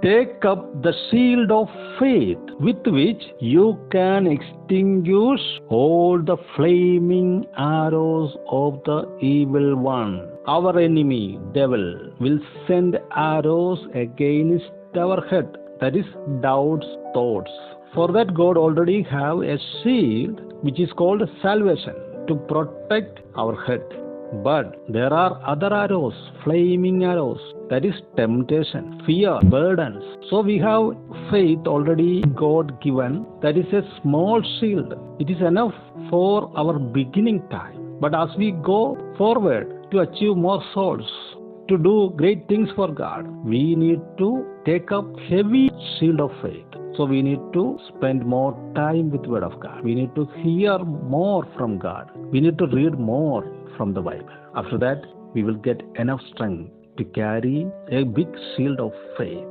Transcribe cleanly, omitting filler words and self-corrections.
Take up the shield of faith with which you can extinguish all the flaming arrows of the evil one. Our enemy, devil, will send arrows against our head, that is, doubts, thoughts. For that, God already have a shield which is called salvation to protect our head. But there are other arrows, flaming arrows, that is temptation, fear, burdens. So we have faith already God given, that is a small shield. It is enough for our beginning time. But as we go forward to achieve more souls, to do great things for God, we need to take up heavy shield of faith. So we need to spend more time with the Word of God. We need to hear more from God. We need to read more from the Bible. After that, we will get enough strength to carry a big shield of faith.